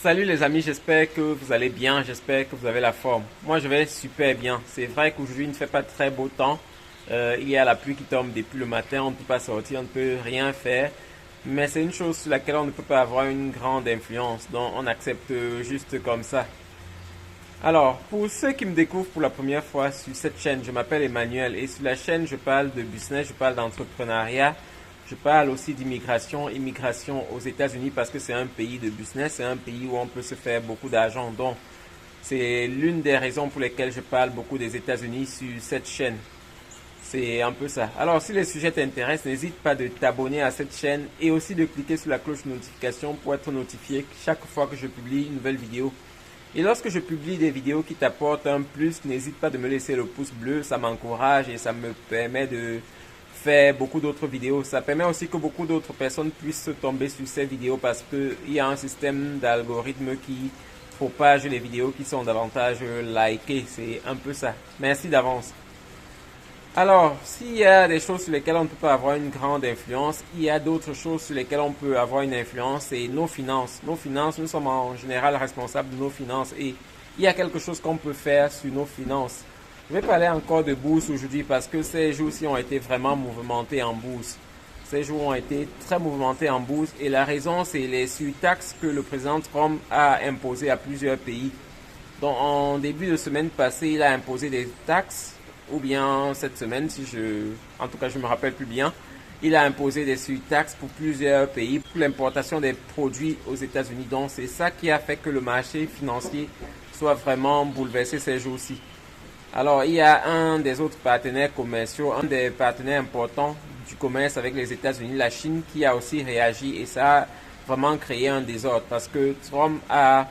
Salut les amis, j'espère que vous allez bien, j'espère que vous avez la forme. Moi je vais super bien. C'est vrai qu'aujourd'hui il ne fait pas très beau temps. Il y a la pluie qui tombe depuis le matin, on ne peut pas sortir, on ne peut rien faire. Mais c'est une chose sur laquelle on ne peut pas avoir une grande influence, donc on accepte juste comme ça. Alors, pour ceux qui me découvrent pour la première fois sur cette chaîne, je m'appelle Emmanuel et sur la chaîne je parle de business, je parle d'entrepreneuriat. Je parle aussi d'immigration, immigration aux États-Unis parce que c'est un pays de business, c'est un pays où on peut se faire beaucoup d'argent. Donc, c'est l'une des raisons pour lesquelles je parle beaucoup des États-Unis sur cette chaîne. C'est un peu ça. Alors, si les sujets t'intéressent, n'hésite pas de t'abonner à cette chaîne et aussi de cliquer sur la cloche de notification pour être notifié chaque fois que je publie une nouvelle vidéo. Et lorsque je publie des vidéos qui t'apportent un plus, n'hésite pas de me laisser le pouce bleu, ça m'encourage et ça me permet de faire beaucoup d'autres vidéos. Ça permet aussi que beaucoup d'autres personnes puissent tomber sur ces vidéos parce qu'il y a un système d'algorithme qui propage les vidéos qui sont davantage likées. C'est un peu ça. Merci d'avance. Alors, s'il y a des choses sur lesquelles on ne peut pas avoir une grande influence, il y a d'autres choses sur lesquelles on peut avoir une influence, c'est nos finances. Nos finances, nous sommes en général responsables de nos finances et il y a quelque chose qu'on peut faire sur nos finances. Je vais parler encore de bourse aujourd'hui parce que ces jours-ci ont été vraiment mouvementés en bourse. Ces jours ont été très mouvementés en bourse et la raison, c'est les surtaxes que le président Trump a imposées à plusieurs pays. Donc, en début de semaine passée, il a imposé des taxes, ou bien cette semaine, en tout cas, je me rappelle plus bien, il a imposé des surtaxes pour plusieurs pays pour l'importation des produits aux États-Unis. Donc, c'est ça qui a fait que le marché financier soit vraiment bouleversé ces jours-ci. Alors, il y a un des autres partenaires commerciaux, un des partenaires importants du commerce avec les États-Unis, la Chine, qui a aussi réagi et ça a vraiment créé un désordre parce que Trump a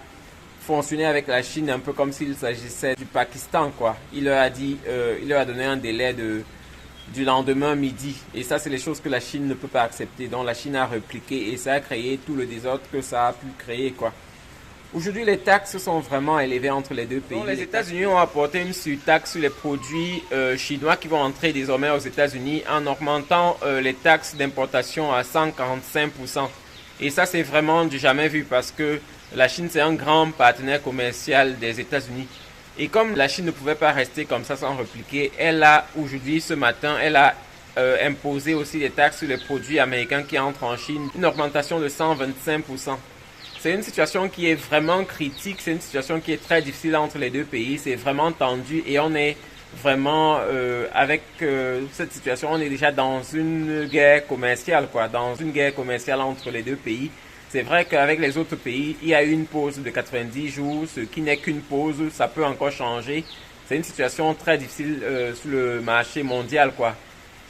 fonctionné avec la Chine un peu comme s'il s'agissait du Pakistan, quoi. Il leur a dit, il leur a donné un délai du lendemain midi et ça, c'est les choses que la Chine ne peut pas accepter. Donc, la Chine a répliqué et ça a créé tout le désordre que ça a pu créer, quoi. Aujourd'hui, les taxes sont vraiment élevées entre les deux pays. Donc, les États-Unis ont apporté une surtaxe sur les produits chinois qui vont entrer désormais aux États-Unis en augmentant les taxes d'importation à 145%. Et ça, c'est vraiment du jamais vu parce que la Chine, c'est un grand partenaire commercial des États-Unis. Et comme la Chine ne pouvait pas rester comme ça sans répliquer, elle a aujourd'hui, ce matin, elle a imposé aussi des taxes sur les produits américains qui entrent en Chine, une augmentation de 125%. C'est une situation qui est vraiment critique, c'est une situation qui est très difficile entre les deux pays, c'est vraiment tendu et on est vraiment avec cette situation, on est déjà dans une guerre commerciale, quoi, dans une guerre commerciale entre les deux pays. C'est vrai qu'avec les autres pays, il y a eu une pause de 90 jours, ce qui n'est qu'une pause, ça peut encore changer. C'est une situation très difficile sur le marché mondial, quoi.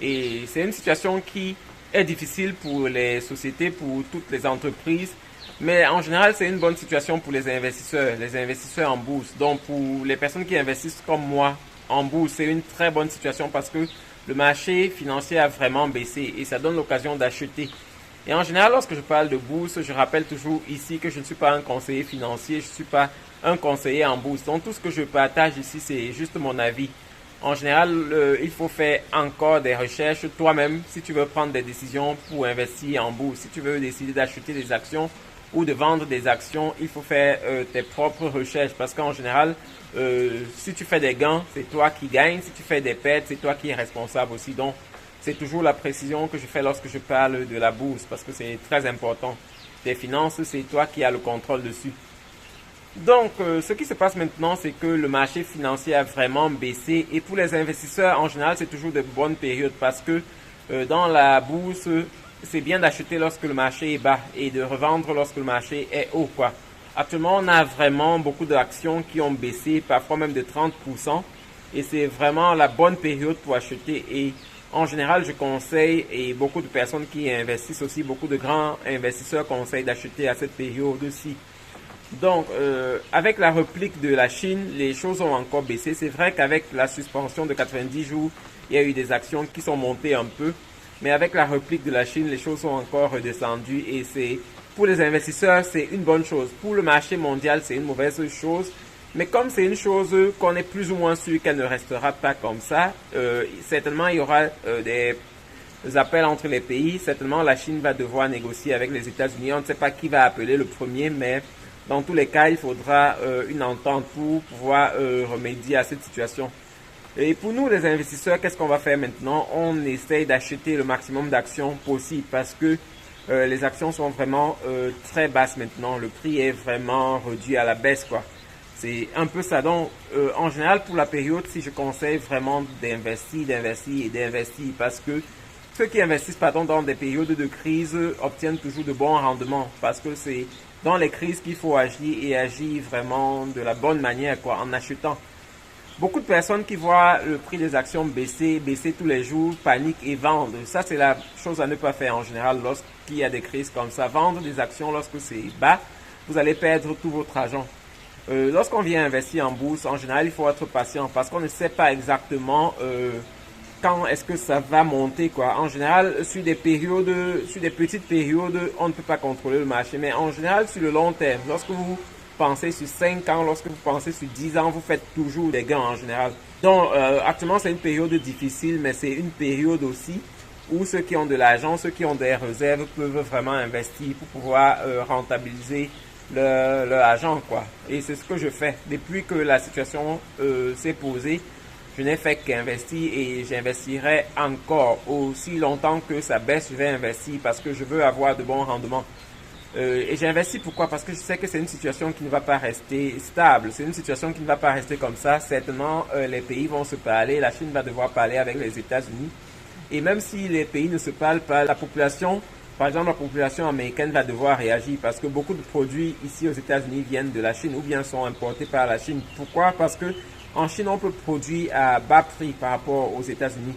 Et c'est une situation qui est difficile pour les sociétés, pour toutes les entreprises. Mais en général, c'est une bonne situation pour les investisseurs en bourse. Donc, pour les personnes qui investissent comme moi en bourse, c'est une très bonne situation parce que le marché financier a vraiment baissé et ça donne l'occasion d'acheter. Et en général, lorsque je parle de bourse, je rappelle toujours ici que je ne suis pas un conseiller financier, je ne suis pas un conseiller en bourse. Donc, tout ce que je partage ici, c'est juste mon avis. En général, il faut faire encore des recherches toi-même si tu veux prendre des décisions pour investir en bourse. Si tu veux décider d'acheter des actions ou de vendre des actions, il faut faire tes propres recherches parce qu'en général, si tu fais des gains, c'est toi qui gagnes. Si tu fais des pertes, c'est toi qui es responsable aussi. Donc, c'est toujours la précision que je fais lorsque je parle de la bourse parce que c'est très important. Tes finances, c'est toi qui as le contrôle dessus. Donc, ce qui se passe maintenant, c'est que le marché financier a vraiment baissé et pour les investisseurs, en général, c'est toujours de bonnes périodes parce que dans la bourse, c'est bien d'acheter lorsque le marché est bas et de revendre lorsque le marché est haut, quoi. Actuellement, on a vraiment beaucoup d'actions qui ont baissé, parfois même de 30%. Et c'est vraiment la bonne période pour acheter. Et en général, je conseille, et beaucoup de personnes qui investissent aussi, beaucoup de grands investisseurs conseillent d'acheter à cette période-ci. Donc, avec la réplique de la Chine, les choses ont encore baissé. C'est vrai qu'avec la suspension de 90 jours, il y a eu des actions qui sont montées un peu. Mais avec la réplique de la Chine, les choses sont encore redescendues et c'est pour les investisseurs, c'est une bonne chose. Pour le marché mondial, c'est une mauvaise chose. Mais comme c'est une chose qu'on est plus ou moins sûr qu'elle ne restera pas comme ça, certainement il y aura des appels entre les pays. Certainement la Chine va devoir négocier avec les États-Unis. On ne sait pas qui va appeler le premier, mais Dans tous les cas, il faudra une entente pour pouvoir remédier à cette situation. Et pour nous, les investisseurs, qu'est-ce qu'on va faire maintenant? On essaye d'acheter le maximum d'actions possible parce que les actions sont vraiment très basses maintenant. Le prix est vraiment réduit à la baisse, quoi. C'est un peu ça. Donc, en général, pour la période, si je conseille vraiment d'investir parce que ceux qui investissent dans des périodes de crise obtiennent toujours de bons rendements parce que c'est dans les crises qu'il faut agir et agir vraiment de la bonne manière, quoi, en achetant. Beaucoup de personnes qui voient le prix des actions baisser tous les jours, paniquent et vendent. Ça, c'est la chose à ne pas faire en général lorsqu'il y a des crises comme ça. Vendre des actions lorsque c'est bas, vous allez perdre tout votre argent. Lorsqu'on vient investir en bourse, en général, il faut être patient parce qu'on ne sait pas exactement quand est-ce que ça va monter, quoi. En général, sur des petites périodes, on ne peut pas contrôler le marché. Mais en général, sur le long terme, lorsque vous pensez sur 5 ans, lorsque vous pensez sur 10 ans, vous faites toujours des gains en général. Donc, actuellement, c'est une période difficile, mais c'est une période aussi où ceux qui ont de l'argent, ceux qui ont des réserves peuvent vraiment investir pour pouvoir rentabiliser leur argent, quoi. Et c'est ce que je fais. Depuis que la situation s'est posée, je n'ai fait qu'investir et j'investirai encore aussi longtemps que ça baisse. Je vais investir parce que je veux avoir de bons rendements. Et j'investis pourquoi? Parce que je sais que c'est une situation qui ne va pas rester stable. C'est une situation qui ne va pas rester comme ça. Certainement, les pays vont se parler. La Chine va devoir parler avec les États-Unis. Et même si les pays ne se parlent pas, la population, par exemple, la population américaine va devoir réagir parce que beaucoup de produits ici aux États-Unis viennent de la Chine ou bien sont importés par la Chine. Pourquoi? Parce que en Chine, on peut produire à bas prix par rapport aux États-Unis.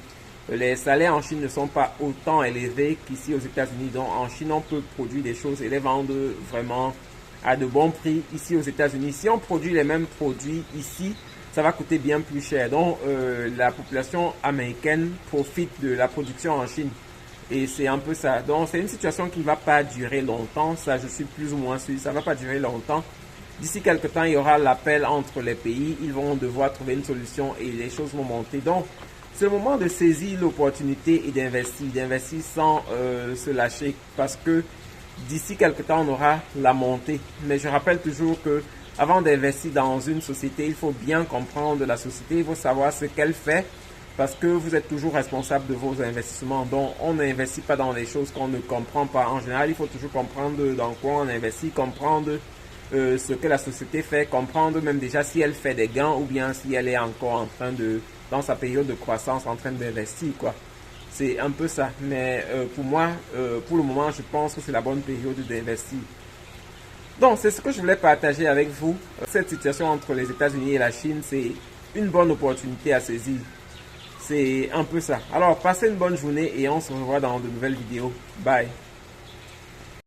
Les salaires en Chine ne sont pas autant élevés qu'ici aux États-Unis. Donc en Chine, on peut produire des choses et les vendre vraiment à de bons prix ici aux États-Unis. Si on produit les mêmes produits ici, ça va coûter bien plus cher. Donc la population américaine profite de la production en Chine. Et c'est un peu ça. Donc c'est une situation qui ne va pas durer longtemps. Ça, je suis plus ou moins sûr. Ça ne va pas durer longtemps. D'ici quelques temps, il y aura l'appel entre les pays. Ils vont devoir trouver une solution et les choses vont monter. Donc, c'est le moment de saisir l'opportunité et d'investir sans se lâcher parce que d'ici quelques temps, on aura la montée. Mais je rappelle toujours que avant d'investir dans une société, il faut bien comprendre la société. Il faut savoir ce qu'elle fait parce que vous êtes toujours responsable de vos investissements. Donc, on n'investit pas dans des choses qu'on ne comprend pas. En général, il faut toujours comprendre dans quoi on investit, comprendre ce que la société fait, comprendre même déjà si elle fait des gains ou bien si elle est encore en train de, dans sa période de croissance, en train d'investir, quoi. C'est un peu ça. Mais pour moi, pour le moment, je pense que c'est la bonne période d'investir. Donc, c'est ce que je voulais partager avec vous. Cette situation entre les États-Unis et la Chine, c'est une bonne opportunité à saisir. C'est un peu ça. Alors, passez une bonne journée et on se revoit dans de nouvelles vidéos. Bye.